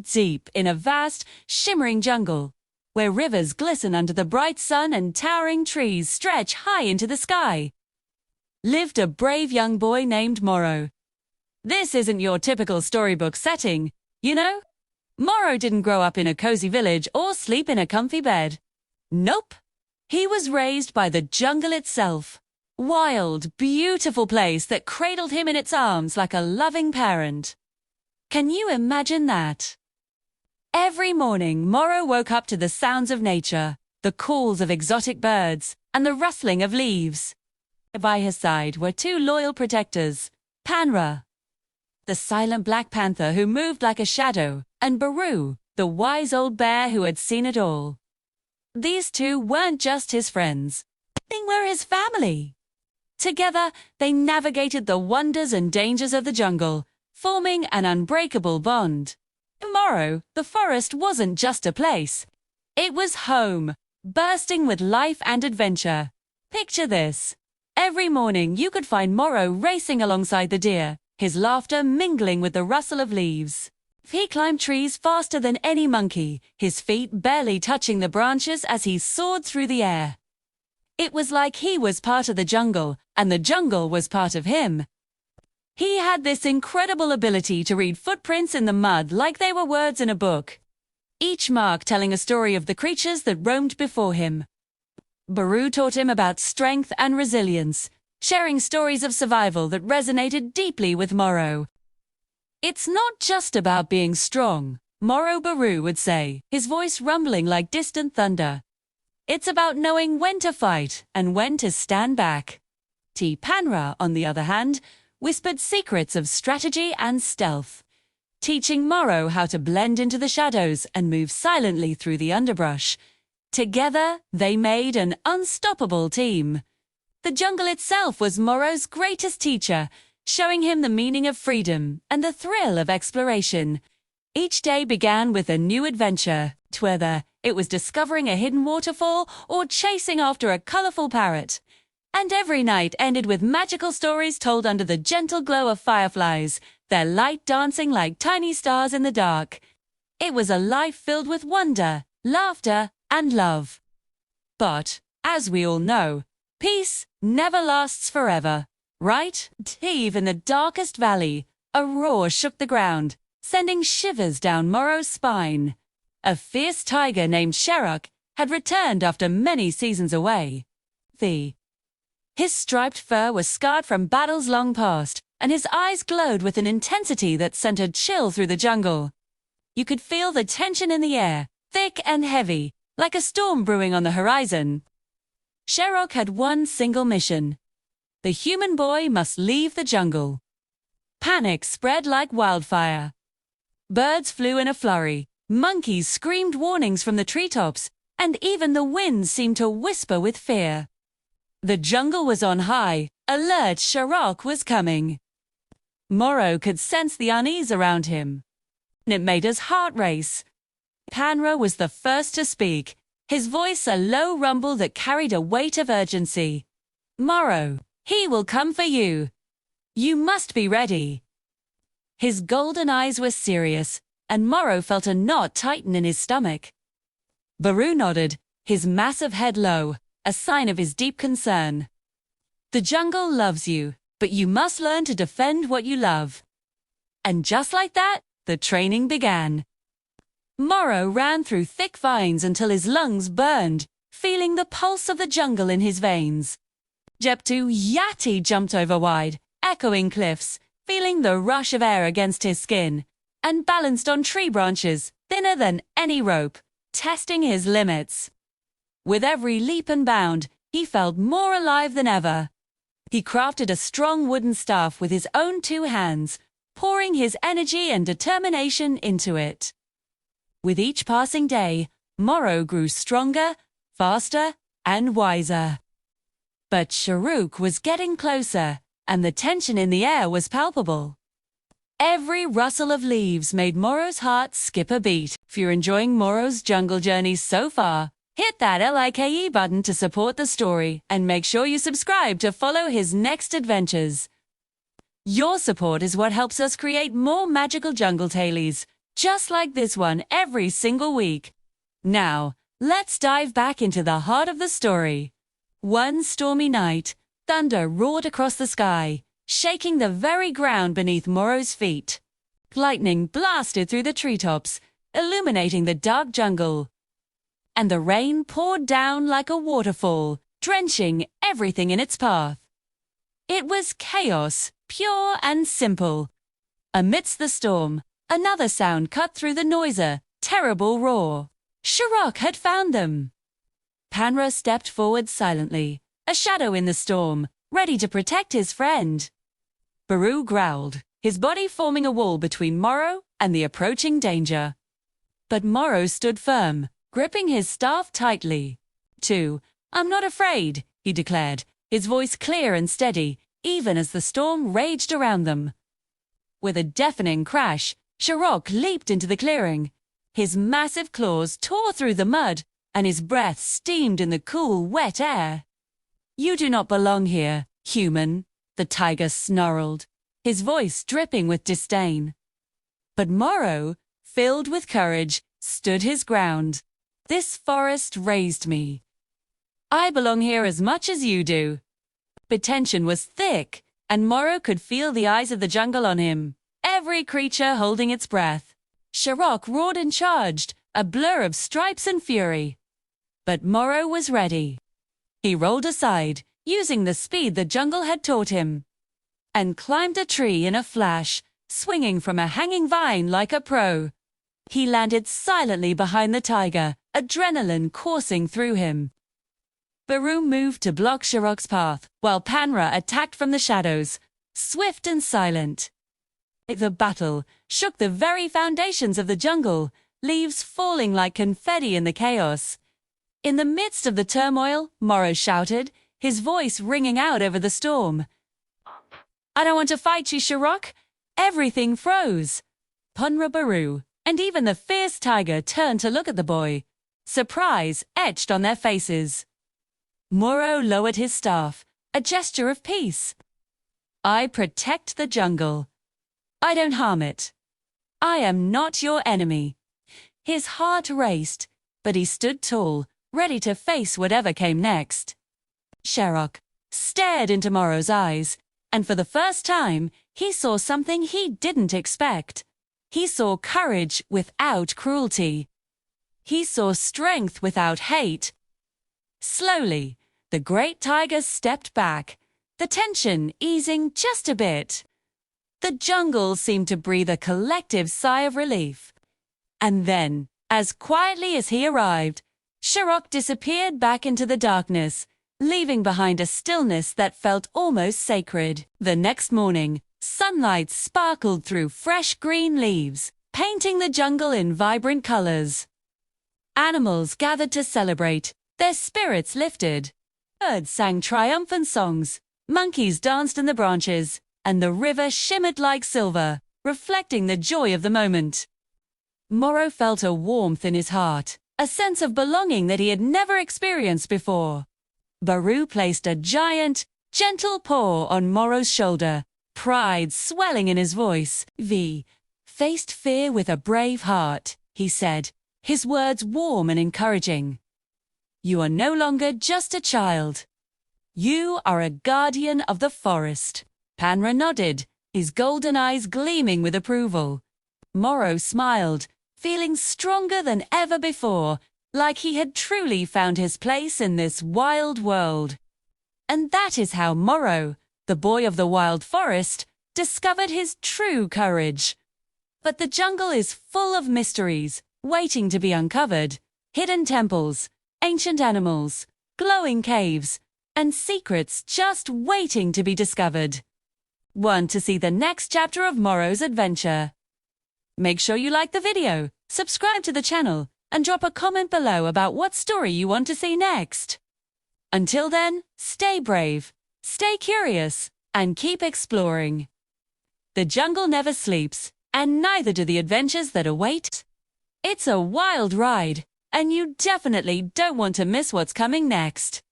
Deep in a vast, shimmering jungle, where rivers glisten under the bright sun and towering trees stretch high into the sky, lived a brave young boy named Morrow. This isn't your typical storybook setting, you know? Morrow didn't grow up in a cozy village or sleep in a comfy bed. Nope. He was raised by the jungle itself. Wild, beautiful place that cradled him in its arms like a loving parent. Can you imagine that? Every morning, Morrow woke up to the sounds of nature, the calls of exotic birds, and the rustling of leaves. By his side were two loyal protectors, Panra, the silent black panther who moved like a shadow, and Baru, the wise old bear who had seen it all. These two weren't just his friends. They were his family. Together, they navigated the wonders and dangers of the jungle, forming an unbreakable bond. Tomorrow, the forest wasn't just a place. It was home, bursting with life and adventure. Picture this. Every morning you could find Morrow racing alongside the deer, his laughter mingling with the rustle of leaves. He climbed trees faster than any monkey, his feet barely touching the branches as he soared through the air. It was like he was part of the jungle, and the jungle was part of him. He had this incredible ability to read footprints in the mud like they were words in a book, each mark telling a story of the creatures that roamed before him. Baru taught him about strength and resilience, sharing stories of survival that resonated deeply with Morrow. It's not just about being strong, Morrow Baru would say, his voice rumbling like distant thunder. It's about knowing when to fight and when to stand back. T. Panra, on the other hand, whispered secrets of strategy and stealth, teaching Morrow how to blend into the shadows and move silently through the underbrush. Together, they made an unstoppable team. The jungle itself was Morrow's greatest teacher, showing him the meaning of freedom and the thrill of exploration. Each day began with a new adventure, whether it was discovering a hidden waterfall or chasing after a colorful parrot. And every night ended with magical stories told under the gentle glow of fireflies, their light dancing like tiny stars in the dark. It was a life filled with wonder, laughter, and love. But, as we all know, peace never lasts forever, right? Deep in the darkest valley, a roar shook the ground, sending shivers down Morrow's spine. A fierce tiger named Sherrock had returned after many seasons away. His striped fur was scarred from battles long past, and his eyes glowed with an intensity that sent a chill through the jungle. You could feel the tension in the air, thick and heavy, like a storm brewing on the horizon. Sherrock had one single mission. The human boy must leave the jungle. Panic spread like wildfire. Birds flew in a flurry, monkeys screamed warnings from the treetops, and even the wind seemed to whisper with fear. The jungle was on high, alert Sherrock was coming. Morrow could sense the unease around him. It made his heart race. Panra was the first to speak, his voice a low rumble that carried a weight of urgency. Morrow, he will come for you. You must be ready. His golden eyes were serious, and Morrow felt a knot tighten in his stomach. Baru nodded, his massive head low, a sign of his deep concern. The jungle loves you, but you must learn to defend what you love. And just like that, the training began. Morrow ran through thick vines until his lungs burned, feeling the pulse of the jungle in his veins. Jeptu Yati jumped over wide, echoing cliffs, feeling the rush of air against his skin, and balanced on tree branches, thinner than any rope, testing his limits. With every leap and bound, he felt more alive than ever. He crafted a strong wooden staff with his own 2 hands, pouring his energy and determination into it. With each passing day, Morrow grew stronger, faster, and wiser. But Sherrock was getting closer, and the tension in the air was palpable. Every rustle of leaves made Morrow's heart skip a beat. If you're enjoying Morrow's jungle journey so far, hit that like button to support the story, and make sure you subscribe to follow his next adventures. Your support is what helps us create more magical jungle tales. just like this one every single week. Now, let's dive back into the heart of the story. One stormy night, thunder roared across the sky, shaking the very ground beneath Moro's feet. Lightning blasted through the treetops, illuminating the dark jungle. And the rain poured down like a waterfall, drenching everything in its path. It was chaos, pure and simple. Amidst the storm, another sound cut through the noise, a terrible roar. Sharok had found them. Panra stepped forward silently, a shadow in the storm, ready to protect his friend. Baru growled, his body forming a wall between Moro and the approaching danger. But Moro stood firm, gripping his staff tightly. "I'm not afraid," he declared, his voice clear and steady, even as the storm raged around them. With a deafening crash, Sharok leaped into the clearing. His massive claws tore through the mud, and his breath steamed in the cool, wet air. "You do not belong here, human," the tiger snarled, his voice dripping with disdain. But Moro, filled with courage, stood his ground. "This forest raised me. I belong here as much as you do." The tension was thick, and Moro could feel the eyes of the jungle on him, every creature holding its breath. Sharok roared and charged, a blur of stripes and fury. But Moro was ready. He rolled aside, using the speed the jungle had taught him, and climbed a tree in a flash, swinging from a hanging vine like a pro. He landed silently behind the tiger, adrenaline coursing through him. Baru moved to block Sharok's path, while Panra attacked from the shadows, swift and silent. The battle shook the very foundations of the jungle, leaves falling like confetti in the chaos. In the midst of the turmoil, Moro shouted, his voice ringing out over the storm. "I don't want to fight you, Sharok." Everything froze. Panra, Baru, and even the fierce tiger turned to look at the boy, surprise etched on their faces. Moro lowered his staff, a gesture of peace. "I protect the jungle. I don't harm it. I am not your enemy." His heart raced, but he stood tall, ready to face whatever came next. Sharok stared into Moro's eyes, and for the first time, he saw something he didn't expect. He saw courage without cruelty. He saw strength without hate. Slowly, the great tiger stepped back, the tension easing just a bit. The jungle seemed to breathe a collective sigh of relief. And then, as quietly as he arrived, Sharok disappeared back into the darkness, leaving behind a stillness that felt almost sacred. The next morning, sunlight sparkled through fresh green leaves, painting the jungle in vibrant colors. Animals gathered to celebrate, their spirits lifted. Birds sang triumphant songs, monkeys danced in the branches, and the river shimmered like silver, reflecting the joy of the moment. Moro felt a warmth in his heart, a sense of belonging that he had never experienced before. Baru placed a giant, gentle paw on Moro's shoulder, pride swelling in his voice. "V faced fear with a brave heart," he said, his words warm and encouraging. "You are no longer just a child. You are a guardian of the forest." Panra nodded, his golden eyes gleaming with approval. Moro smiled, feeling stronger than ever before, like he had truly found his place in this wild world. And that is how Moro, the boy of the wild forest, discovered his true courage. But the jungle is full of mysteries, waiting to be uncovered. Hidden temples, ancient animals, glowing caves, and secrets just waiting to be discovered. Want to see the next chapter of Moro's adventure? Make sure you like the video, subscribe to the channel, and drop a comment below about what story you want to see next. Until then, stay brave, stay curious, and keep exploring. The jungle never sleeps, and neither do the adventures that await. It's a wild ride, and you definitely don't want to miss what's coming next.